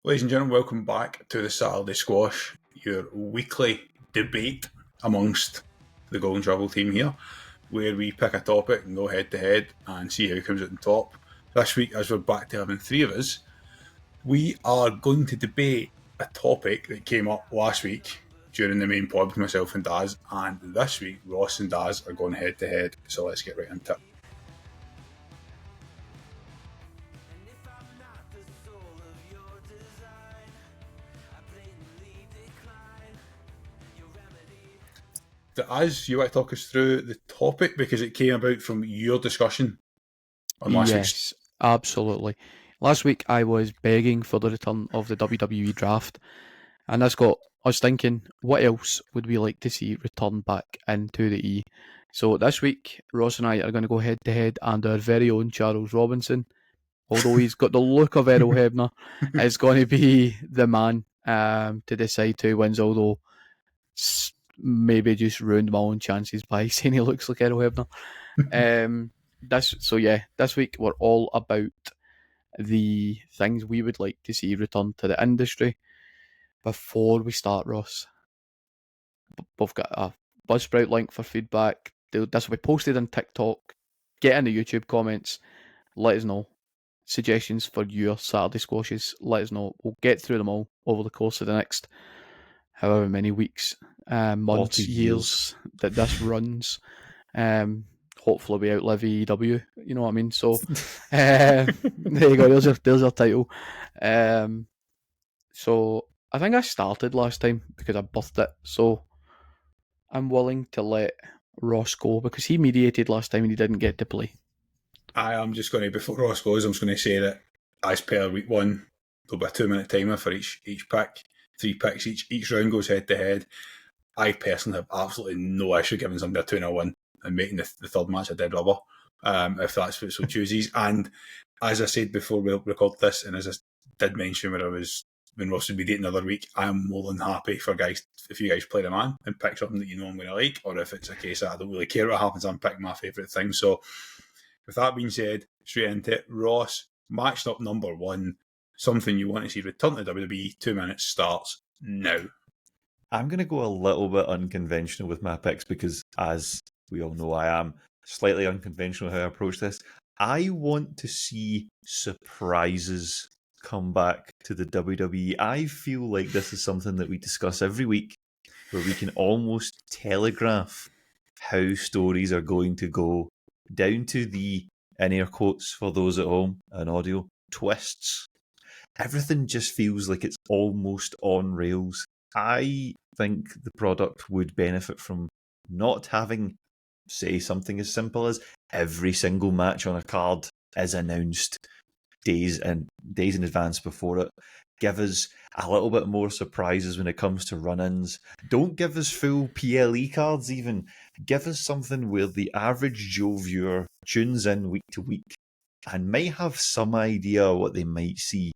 Ladies and gentlemen, welcome back to the Saturday Squash, your weekly debate amongst the Golden Travel team here, where we pick a topic and go head to head and see who comes at the top. This week, as we're back to having three of us, we are going to debate a topic that came up last week during the main pod with myself and Daz, and this week Ross and Daz are going head to head, so let's get right into it. As you want to talk us through the topic, because it came about from your discussion on last week's. Yes, absolutely. Last week I was begging for the return of the WWE draft, and that's got us thinking, what else would we like to see return back into the E? So this week, Ross and I are going to go head to head, and our very own Charles Robinson, although he's got the look of Errol Hebner, is going to be the man to decide who wins, although maybe just ruined my own chances by saying he looks like Errol Hebner. This week we're all about the things we would like to see return to the industry. Before we start, Ross, we've got a Buzzsprout link for feedback. This will be posted on TikTok. Get in the YouTube comments. Let us know suggestions for your Saturday squashes. Let us know. We'll get through them all over the course of the next however many weeks, months, years that this runs. Hopefully we outlive AEW, you know what I mean? So there you go, there's our title. So I think I started last time because I birthed it, so I'm willing to let Ross go because he mediated last time and he didn't get to play. I am just going to, before Ross goes, I'm just going to say that as per week one, there'll be a 2-minute timer for each pick. 3 picks each round goes head to head. I personally have absolutely no issue giving somebody a 2-0 win and making the third match a dead rubber, if that's what so chooses. And as I said before we recorded this, and as I did mention when Ross would be dating another week, I'm more than happy for guys, if you guys play the man and pick something that you know I'm going to like, or if it's a case that I don't really care what happens, I'm picking my favourite thing. So with that being said, straight into it, Ross, matched up number one, something you want to see return to WWE, 2 minutes starts now. I'm going to go a little bit unconventional with my picks because, as we all know, I am slightly unconventional how I approach this. I want to see surprises come back to the WWE. I feel like this is something that we discuss every week where we can almost telegraph how stories are going to go down to the, in air quotes for those at home, an audio, twists. Everything just feels like it's almost on rails. I think the product would benefit from not having, say, something as simple as every single match on a card is announced days in advance before it. Give us a little bit more surprises when it comes to run-ins. Don't give us full PLE cards even. Give us something where the average Joe viewer tunes in week to week and might have some idea what they might see.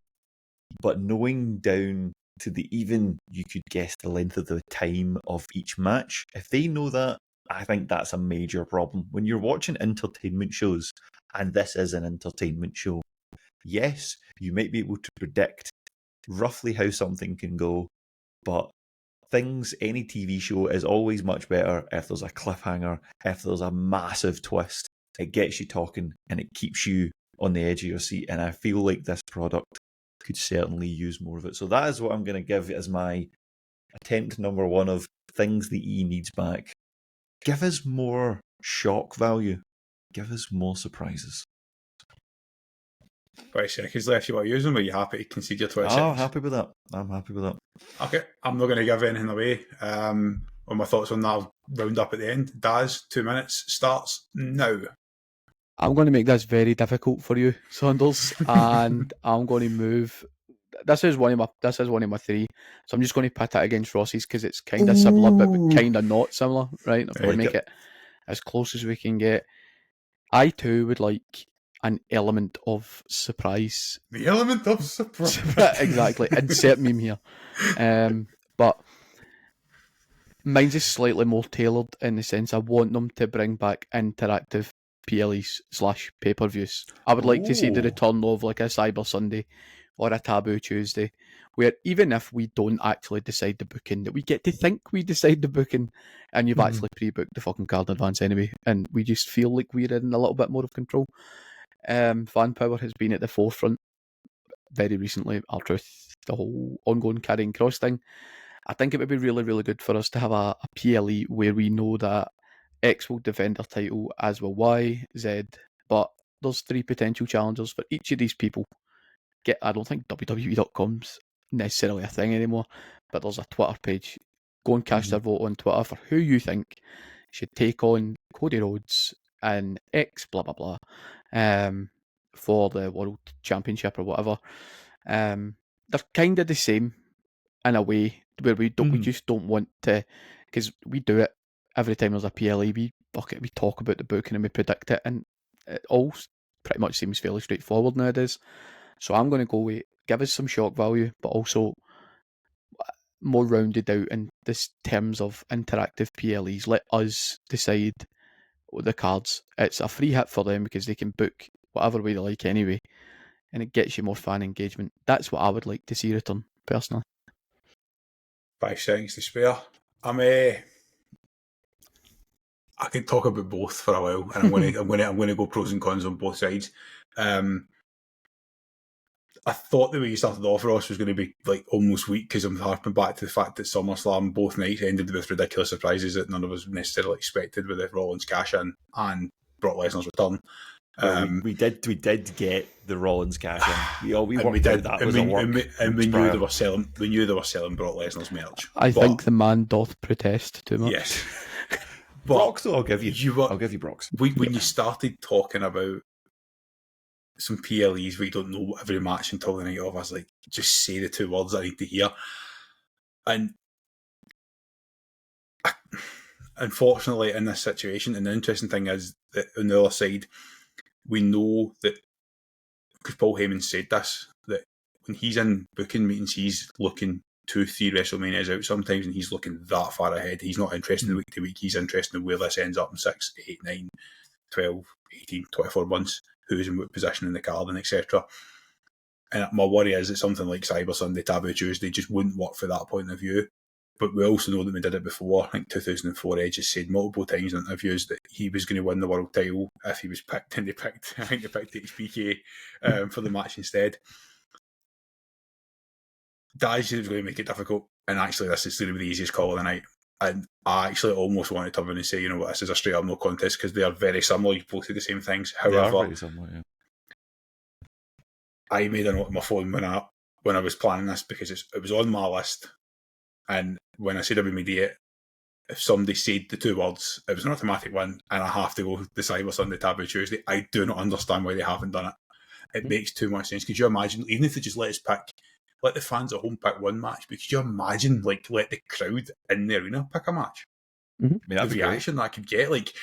But knowing down to the even, you could guess the length of the time of each match. If they know that, I think that's a major problem. When you're watching entertainment shows, and this is an entertainment show, yes, you might be able to predict roughly how something can go, but any TV show is always much better if there's a cliffhanger, if there's a massive twist. It gets you talking and it keeps you on the edge of your seat, and I feel like this product could certainly use more of it. So that is what I'm going to give as my attempt number one of things the E needs back. Give us more shock value. Give us more surprises. 20 seconds left. You want to use them? Are you happy to concede your 20 seconds? Happy with that. I'm happy with that. Okay, I'm not going to give anything away. On my thoughts on that, I'll round up at the end. Daz, 2 minutes starts now. I'm going to make this very difficult for you, Saunders, and I'm going to move. This is one of my three, so I'm just going to pit it against Ross's because it's kind of similar, but kind of not similar, right? I'm going to make it as close as we can get. I too would like an element of surprise. The element of surprise. Exactly. Insert meme here. But mine's is slightly more tailored in the sense I want them to bring back interactive PLEs / pay-per-views. I would like to see the return of like a Cyber Sunday or a Taboo Tuesday, where even if we don't actually decide the booking, that we get to think we decide the booking, and you've actually pre-booked the fucking card in advance anyway, and we just feel like we're in a little bit more of control. Fan power has been at the forefront very recently, R-Truth, the whole ongoing carrying cross thing. I think it would be really, really good for us to have a PLE where we know that X will defend their title, as will Y, Z, but there's 3 potential challengers for each of these people. I don't think WWE.com's necessarily a thing anymore, but there's a Twitter page. Go and cast their vote on Twitter for who you think should take on Cody Rhodes and X blah blah blah for the World Championship or whatever. They're kind of the same in a way where we just don't want to, because we do it every time there's a PLE. We talk about the booking and we predict it, and it all pretty much seems fairly straightforward nowadays. So I'm going to go with give us some shock value, but also more rounded out in this terms of interactive PLEs. Let us decide the cards. It's a free hit for them because they can book whatever way they like anyway, and it gets you more fan engagement. That's what I would like to see return, personally. 5 seconds to spare. I could talk about both for a while, and I'm going to go pros and cons on both sides. I thought the way you started off, Ross, was going to be like almost weak because I'm harping back to the fact that SummerSlam both nights ended with ridiculous surprises that none of us necessarily expected, with the Rollins cash in and Brock Lesnar's return. We did get the Rollins cash in. We did. That was a work. And we knew they were selling. We knew they were selling Brock Lesnar's merch. I think the man doth protest too much. Yes. But Brock's, though, I'll give you Brock's. When you started talking about some PLEs where you don't know every match until the night of, I was like, just say the 2 words I need to hear. And unfortunately, in this situation, and the interesting thing is that on the other side, we know that, because Paul Heyman said this, that when he's in booking meetings, he's looking 2-3 WrestleManias out sometimes, and he's looking that far ahead. He's not interested in week to week. He's interested in where this ends up in 6, 8, 9, 12, 18, 24 months, who's in what position in the card, and etc. And my worry is that something like Cyber Sunday, Taboo Tuesday just wouldn't work for that point of view. But we also know that we did it before. I think 2004, Edge has said multiple times in interviews that he was going to win the world title if he was picked, and I think they picked HBK for the match instead. Daz was going to make it difficult, and actually this is going to be the easiest call of the night. And I actually almost want to turn around and say, you know what, this is a straight up no contest, because they are very similar. You both do the same things. However, they are very similar, yeah. I made a note on my phone when I was planning this, because it was on my list. And when I said I would immediate, if somebody said the 2 words, it was an automatic win, and I have to go the Cyber Sunday, Taboo Tuesday. I do not understand why they haven't done it. It makes too much sense. Could you imagine, even if they just let the fans at home pick one match, but could you imagine, like, let the crowd in the arena pick a match? Mm-hmm. I mean, the reaction that I could get, like,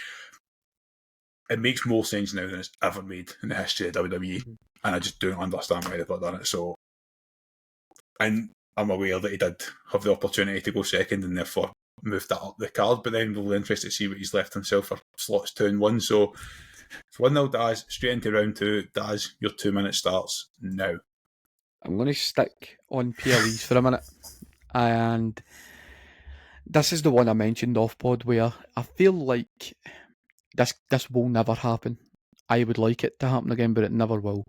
it makes more sense now than it's ever made in the history of WWE, and I just don't understand why they've not done it. So, and I'm aware that he did have the opportunity to go second and therefore moved that up the card, but then we'll be interested to see what he's left himself for slots 2 and 1. So it's 1-0 Daz, straight into round 2. Daz, your 2 minutes starts now. I'm going to stick on PLEs for a minute, and this is the one I mentioned off pod where I feel like this will never happen. I would like it to happen again, but it never will.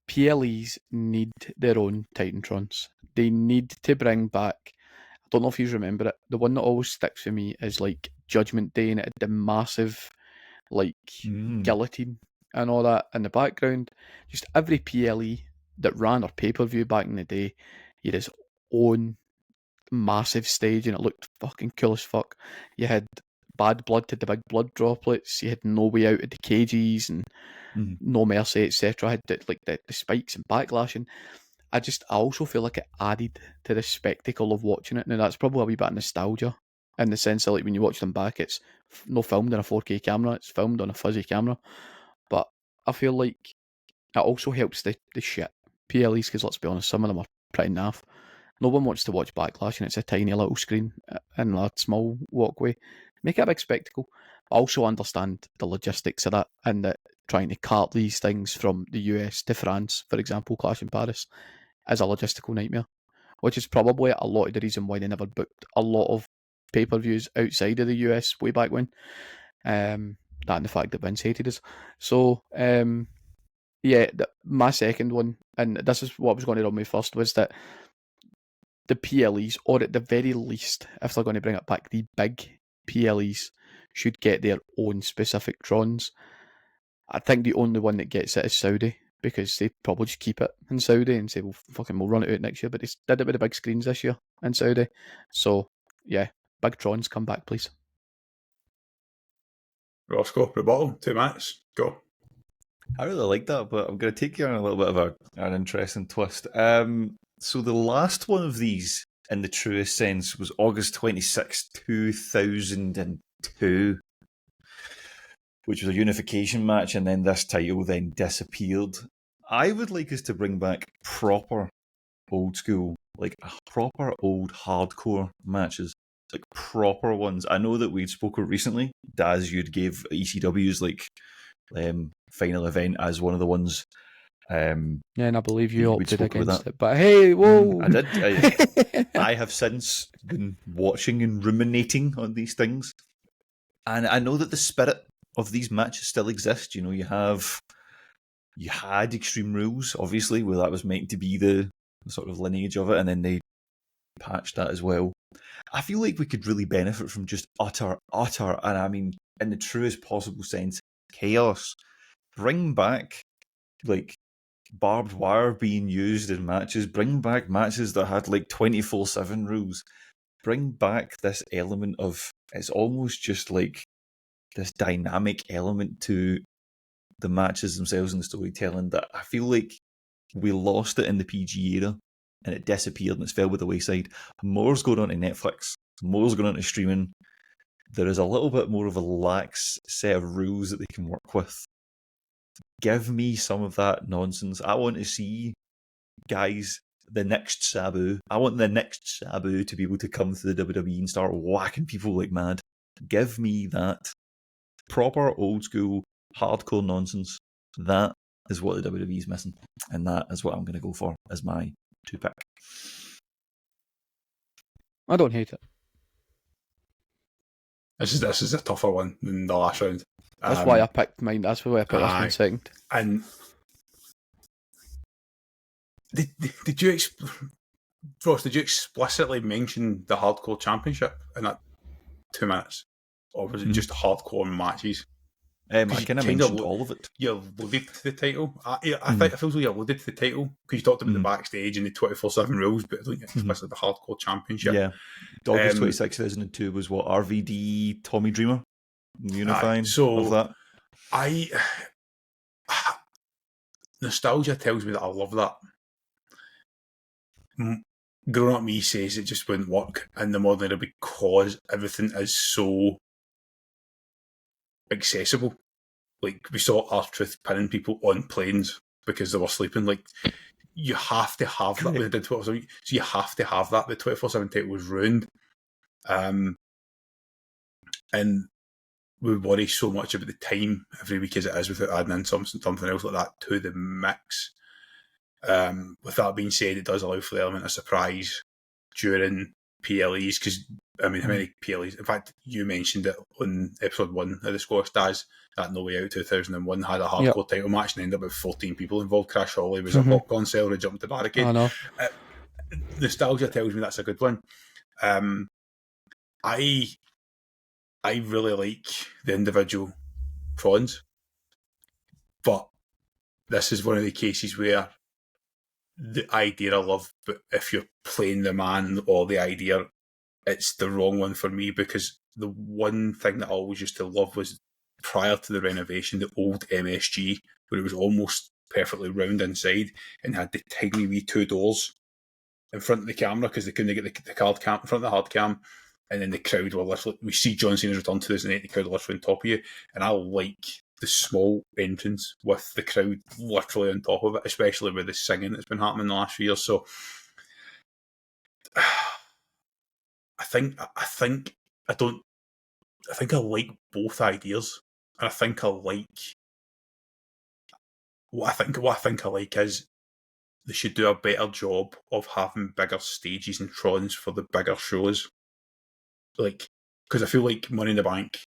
PLEs need their own Titantrons. They need to bring back, I don't know if you remember it, the one that always sticks for me is like Judgment Day, and it had the massive like guillotine and all that in the background. Just every PLE that ran or pay-per-view back in the day, you had his own massive stage, and it looked fucking cool as fuck. You had Bad Blood to the big blood droplets, you had No Way Out of the cages, and No Mercy, etc. Had the spikes and backlash, and I also feel like it added to the spectacle of watching it. Now that's probably a wee bit of nostalgia, in the sense that, like, when you watch them back, it's not filmed on a 4K camera, it's filmed on a fuzzy camera. But I feel like it also helps the shit PLEs, because let's be honest, some of them are pretty naff. No one wants to watch Backlash and it's a tiny little screen in a small walkway. Make it a big spectacle. I also understand the logistics of that, and that trying to cart these things from the US to France, for example, Clash in Paris, is a logistical nightmare, which is probably a lot of the reason why they never booked a lot of pay-per-views outside of the US way back when. That and the fact that Vince hated us. So, yeah, my second one, and this is what was going to run me first, was that the PLEs, or at the very least, if they're going to bring it back, the big PLEs should get their own specific Trons. I think the only one that gets it is Saudi, because they probably just keep it in Saudi and say, well, fucking, we'll run it out next year. But they did it with the big screens this year in Saudi. So, yeah, big Trons, come back, please. Roscoe, rebuttal, 2 minutes, go. I really like that, but I'm going to take you on a little bit of an interesting twist. So the last one of these, in the truest sense, was August 26, 2002, which was a unification match, and then this title then disappeared. I would like us to bring back proper old school, like proper old hardcore matches, like proper ones. I know that we'd spoken recently, Daz, you'd gave ECW's like final event as one of the ones. Yeah, and I believe you opted against that. it. But hey, whoa! I did. I have since been watching and ruminating on these things, and I know that the spirit of these matches still exists. You know, you had Extreme Rules, obviously, where that was meant to be the sort of lineage of it, and then they patched that as well. I feel like we could really benefit from just utter, and I mean, in the truest possible sense, chaos. Bring back, like, barbed wire being used in matches. Bring back matches that had, like, 24/7 rules. Bring back this element of, it's almost just like this dynamic element to the matches themselves and the storytelling that I feel like we lost it in the PG era and it disappeared and it's fell by the wayside. More's going on to Netflix. More's going on to streaming. There is a little bit more of a lax set of rules that they can work with. Give me some of that nonsense. I want to see, guys, the next Sabu. I want the next Sabu to be able to come to the WWE and start whacking people like mad. Give me that proper old school hardcore nonsense. That is what the WWE is missing, and that is what I'm going to go for as my 2-pick. I don't hate it. This is a tougher one than the last round. That's why I picked mine. That's why I picked this one second. And did you Ross? Did you explicitly mention the Hardcore Championship in that 2 minutes, or was it just hardcore matches? I kind of mentioned all of it. You alluded to the title. I think it feels like you alluded to the title because you talked about the backstage and the 24/7 rules, but I don't think explicitly the Hardcore Championship. Yeah, August 26, 2002 was what, RVD, Tommy Dreamer, unifying of that. Nostalgia tells me that I love that. Grown up me says it just wouldn't work in the modern era because everything is so accessible. Like, we saw R-Truth pinning people on planes because they were sleeping. Like, you have to have that when they did 24/7. So you have to have that. The 24/7 title was ruined. And we worry so much about the time every week as it is without adding in something else like that to the mix. With that being said, it does allow for the element of surprise during PLEs, because, I mean, how many PLEs? In fact, you mentioned it on episode 1 of the Squash Daz, that No Way Out 2001 had a hardcore title match and ended up with 14 people involved. Crash Holly was a popcorn seller who jumped the barricade. I know. Nostalgia tells me that's a good one. I really like the individual prawns, but this is one of the cases where the idea I love, but if you're playing the man or the idea, it's the wrong one for me, because the one thing that I always used to love was, prior to the renovation, the old MSG, where it was almost perfectly round inside and had the tiny wee 2 doors in front of the camera because they couldn't get the card cam in front of the hard cam, and then the crowd were literally, we see John Cena's return 2008, the crowd were literally on top of you, and I like the small entrance with the crowd literally on top of it, especially with the singing that's been happening in the last few years. So I think I like both ideas, and I think I like what I think I like is they should do a better job of having bigger stages and trons for the bigger shows. Like, because I feel like Money in the Bank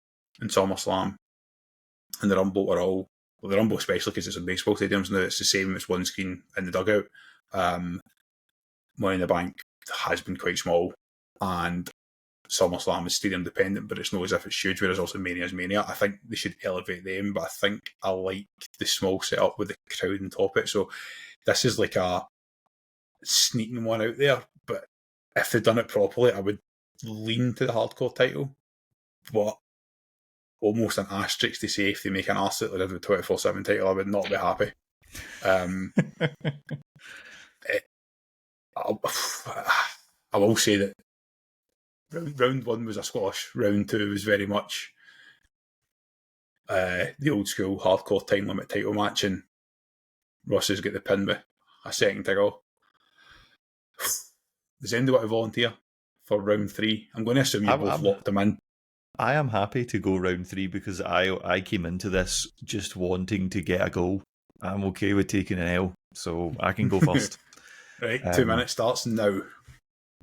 and SummerSlam and the Rumble are all, well, the Rumble especially because it's in baseball stadiums now, it's the same, it's one screen in the dugout. Money in the Bank has been quite small, and SummerSlam is stadium dependent, but it's not as if it's huge, whereas also Mania's Mania. I think they should elevate them, but I think I like the small setup with the crowd on top of it. So this is like a sneaking one out there, but if they'd done it properly, I would lean to the hardcore title, but almost an asterisk to say if they make an arse out of the 24/7 title, I would not be happy. I will say that round one was a squash, round two was very much the old school hardcore time limit title match, and Ross has got the pin with a second to go. Does anybody want to volunteer for round three? I'm going to assume you both locked them in. I am happy to go round three because I came into this just wanting to get a goal. I'm okay with taking an L, so I can go first. Right, 2 minutes starts now.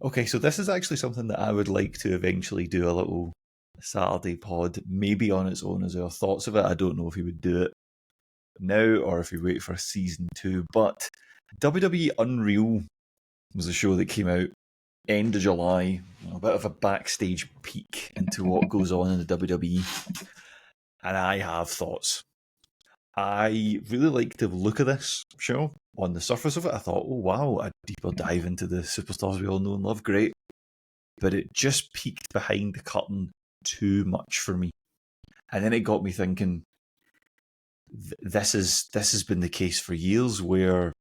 Okay, so this is actually something that I would like to eventually do a little Saturday pod, maybe on its own as our thoughts of it. I don't know if he would do it now or if he wait for season 2, but WWE Unreal was a show that came out end of July, a bit of a backstage peek into what goes on in the WWE, and I have thoughts. I really liked the look of this show. On the surface of it, I thought, oh wow, a deeper dive into the superstars we all know and love, great. But it just peeked behind the curtain too much for me. And then it got me thinking, this has been the case for years where,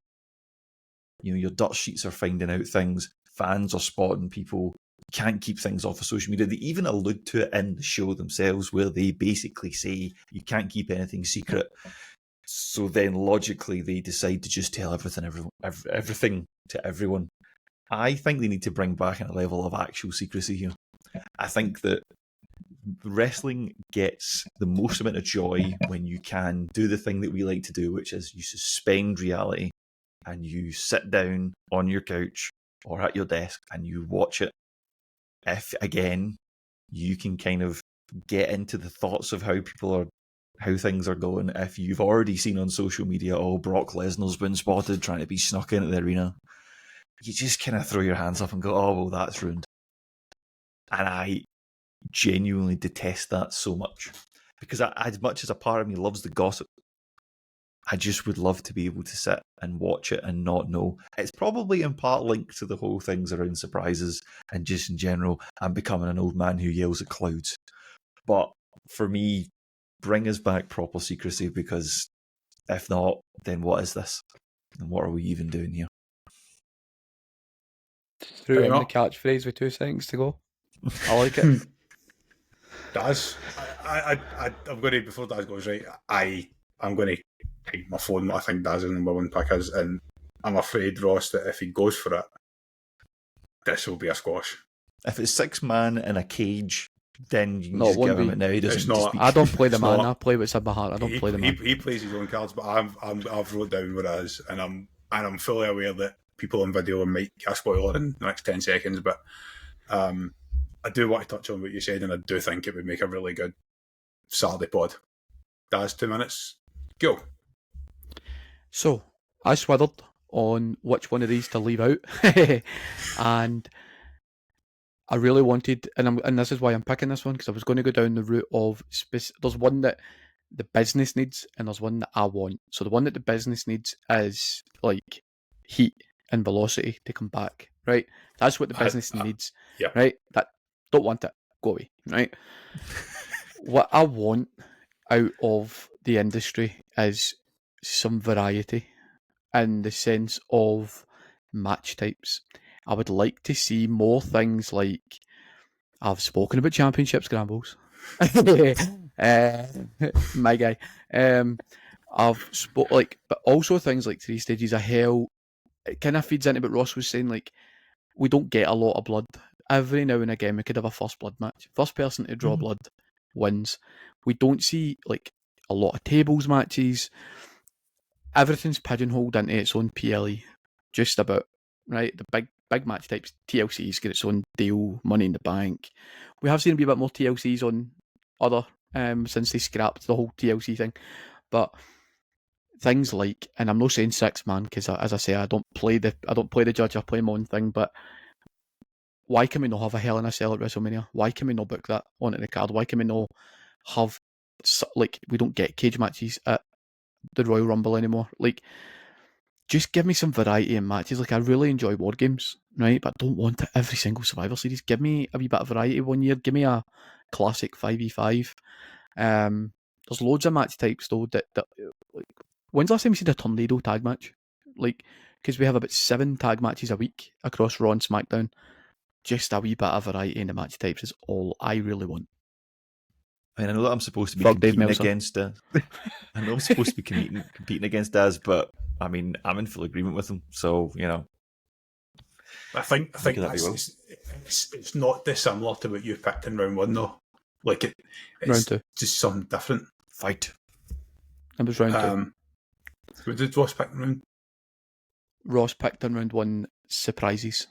you know, your dirt sheets are finding out things, fans are spotting people, can't keep things off of social media. They even allude to it in the show themselves where they basically say you can't keep anything secret. So then logically they decide to just tell everything to everyone. I think they need to bring back a level of actual secrecy here. I think that wrestling gets the most amount of joy when you can do the thing that we like to do, which is you suspend reality and you sit down on your couch or at your desk and you watch it. If, again, you can kind of get into the thoughts of how things are going. If you've already seen on social media, oh, Brock Lesnar's been spotted trying to be snuck in at the arena, you just kind of throw your hands up and go, oh, well, that's ruined. And I genuinely detest that so much. Because as much as a part of me loves the gossip, I just would love to be able to sit and watch it and not know. It's probably in part linked to the whole things around surprises and just in general, I'm becoming an old man who yells at clouds. But for me, bring us back proper secrecy, because if not, then what is this? And what are we even doing here? Threw in the catchphrase with 2 seconds to go. I like it. Daz, I'm going to, before Daz goes, right, I'm going to take my phone what I think Daz's number one pick is, and I'm afraid, Ross, that if he goes for it, this will be a squash. If it's 6-man in a cage, then you can No, just it won't give him be. it now. He doesn't It's not. just be... I don't play the It's man. not. I play what's in my heart. I don't play the man. He plays his own cards, but I've wrote down what it is, and I'm fully aware that people on video might get a spoiler in the next 10 seconds, but I do want to touch on what you said, and I do think it would make a really good Saturday pod. Daz, 2 minutes, go. So, I swithered on which one of these to leave out, and I really wanted, and this is why I'm picking this one, because I was going to go down the route of there's one that the business needs, and there's one that I want. So the one that the business needs is like heat and velocity to come back, right? That's what the business needs, yep. Right? That don't want it, go away, right? What I want out of the industry is some variety in the sense of match types. I would like to see more things like, I've spoken about championship scrambles. My guy. I've but also things like 3 stages of hell. It kind of feeds into what Ross was saying. Like, we don't get a lot of blood. Every now and again, we could have a first blood match. First person to draw blood wins. We don't see like a lot of tables matches. everything's pigeonholed into its own PLE, just about, right? The big match types, TLC's get its own deal, Money in the Bank. We have seen a wee bit more TLCs on other, since they scrapped the whole TLC thing, but things like, and I'm not saying 6-man because, as I say, I don't play the judge, I play my own thing, but why can we not have a Hell in a Cell at WrestleMania? Why can we not book that onto the card? Why can we not have, like, we don't get cage matches at the Royal Rumble anymore? Like, just give me some variety in matches. Like, I really enjoy War Games, right? But I don't want it every single Survivor Series. Give me a wee bit of variety one year. Give me a classic 5v5. There's loads of match types, though, that like, when's the last time you seen a Tornado tag match? Like, because we have about 7 tag matches a week across Raw and SmackDown. Just a wee bit of variety in the match types is all I really want. I mean, I know that I'm supposed to be Fuck Dave competing Meltzer. against I know I'm supposed to be competing against Daz, but I mean, I'm in full agreement with him. So, you know, I think Look at that, that's, we will. it's not dissimilar to what you picked in round 1 though. Like it's Round 2. just something different. fight. It was round 2. What did Ross pick in round? Ross picked in round 1 surprises.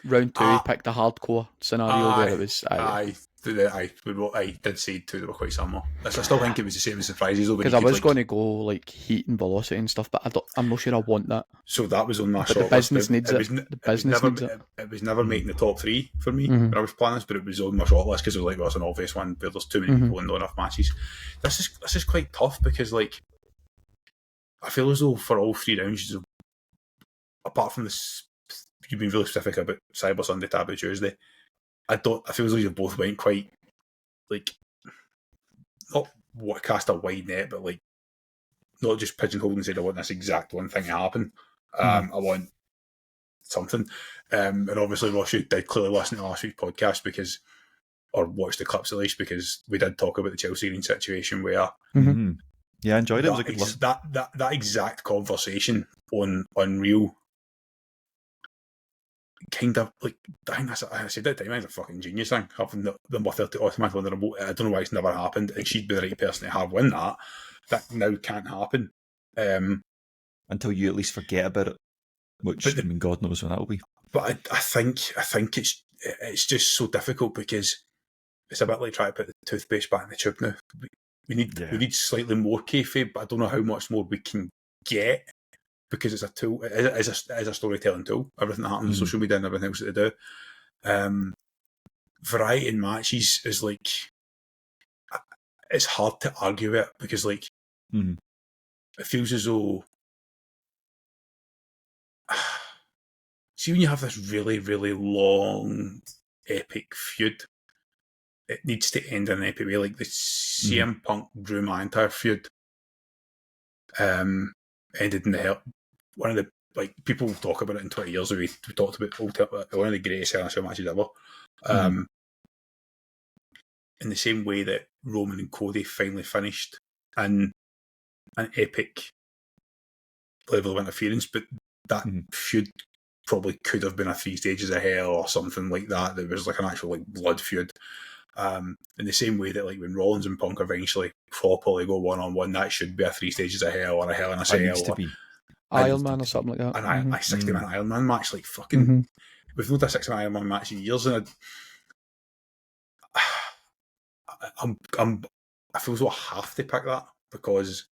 Round 2, he picked a hardcore scenario where it was. I did say 2 that were quite similar. I still think it was the same as surprises though. Because I was going to go like heat and velocity and stuff, but I'm not sure I want that. So that was on my But short the business list. needs it. The business needs it. It was never making the top 3 for me Mhm. when I was planning this, but it was on my short list because it was like, well, it's an obvious one where there's too many Mhm. people and not enough matches. This is quite tough because like I feel as though for all 3 rounds, apart from this, you've been really specific about Cyber Sunday, Taboo Tuesday. I feel as though you both went quite like not what cast a wide net, but like not just pigeonholed and said I want this exact one thing to happen. I want something. And obviously Ross, you did clearly listen to last week's podcast or watch the clips at least, because we did talk about the Chelsea Green situation where Mhm. Yeah, I enjoyed it. It was a good listen. that exact conversation on Unreal kind of like, I think I said that time, it's a fucking genius thing, having them with 30 automatic on the remote. I don't know why it's never happened, and she'd be the right person to have win that. That now can't happen. Until you at least forget about it, which I mean, God knows when that will be. But I think it's just so difficult because it's a bit like trying to put the toothpaste back in the tube now. We need slightly more kayfabe, but I don't know how much more we can get, because it's a tool, it is a storytelling tool. Everything that happens on social media and everything else that they do. Variety in matches is like, it's hard to argue it, because like it feels as though, see, when you have this really, really long epic feud, it needs to end in an epic way. Like the CM Punk Drew McIntyre feud ended in the hell. One of the, like, people talk about it in 20 years. We talked about one of the greatest Hell in a Cell matches ever. In the same way that Roman and Cody finally finished in an epic level of interference, but that feud probably could have been a 3 stages of hell or something like that. There was like an actual like blood feud. In the same way that like when Rollins and Punk eventually properly go 1-on-1, that should be a 3 stages of hell or a Hell in a Cell. It needs to be. Iron Man or something like that. And a 60-man Iron Man match, like fucking. We've not had a 60-man Iron Man match in years, and I feel as though I have to pick that, because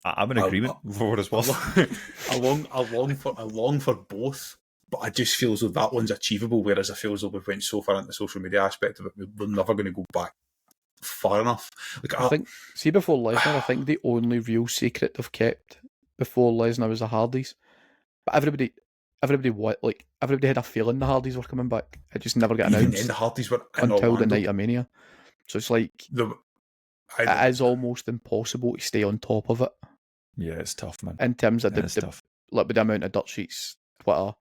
I'm in agreement for what it's worth. I long for both, but I just feel as though that one's achievable, whereas I feel as though we've went so far into the social media aspect of it, we're never going to go back far enough. Like, I think, see, before Lesnar, I think the only real secret they've kept before Lesnar was the Hardys. But everybody had a feeling the Hardys were coming back. It just never got announced. Even then, the Hardys were until the night of Mania. So it's like, it is almost impossible to stay on top of it. Yeah, it's tough, man. In terms of tough. Like with the amount of dirt sheets, Twitter,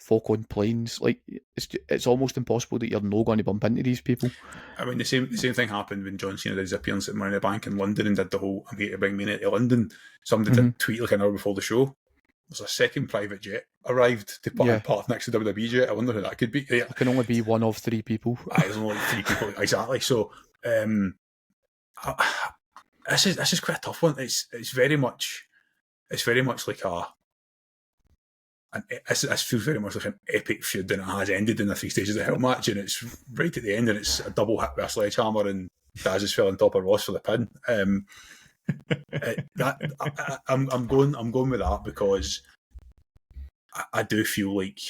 folk on planes, like it's almost impossible that you're not going to bump into these people. I mean, the same thing happened when John Cena did his appearance at Money in the Bank in London and did the whole "I'm here to bring Mania to London." Somebody did tweet like an hour before the show, there's a second private jet arrived to park next to the WWE jet. I wonder who that could be. It can only be one of 3 people. There's only 3 people, exactly. So this is quite a tough one. It's very much it's very much like this feels very much like an epic feud, and it has ended in the 3 stages of hell match, and it's right at the end, and it's a double hit with a sledgehammer, and Daz is fell on top of Ross for the pin. I'm going with that because I do feel like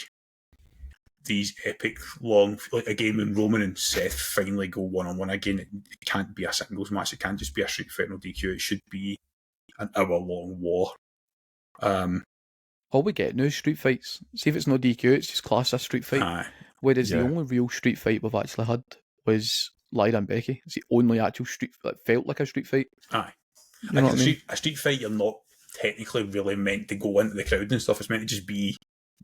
these epic long, like a game when Roman and Seth finally go 1-on-1 again. It can't be a singles match. It can't just be a street fight, no DQ. It should be an hour-long war. All we get now is street fights. See if it's no DQ, it's just class a street fight. Whereas the only real street fight we've actually had was Lyra and Becky. It's the only actual street that felt like a street fight. Aye. You know what I mean? A street fight, you're not technically really meant to go into the crowd and stuff. It's meant to just be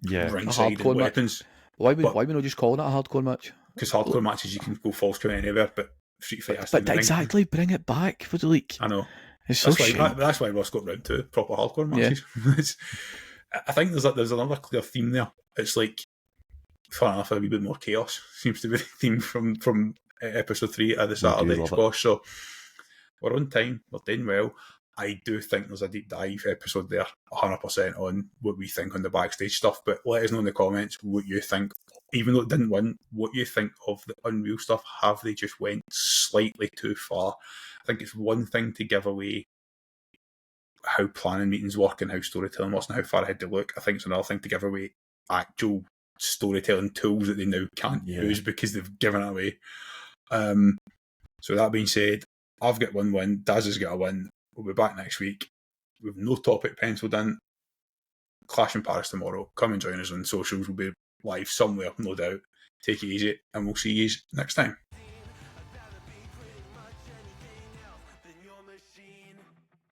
ringside and weapons. Why we not just calling it a hardcore match? Because hardcore matches, you can go false count anywhere, but street fight has to be exactly, bring it back for the league. I know. It's so that's why Ross got round to proper hardcore matches. Yeah. I think there's another clear theme there. It's like, fun enough, a wee bit more chaos seems to be the theme from episode 3 of the Saturday Squash. So we're on time, we're doing well. I do think there's a deep dive episode there, 100% on what we think on the backstage stuff. But let us know in the comments what you think. Even though it didn't win, what you think of the Unreal stuff. Have they just went slightly too far? I think it's one thing to give away how planning meetings work and how storytelling works and how far ahead they look. I think it's another thing to give away actual storytelling tools that they now can't use because they've given it away. So that being said, I've got one win, Daz has got a win. We'll be back next week. We've no topic penciled in. Clash in Paris tomorrow. Come and join us on socials. We'll be live somewhere, no doubt. Take it easy, and we'll see you next time.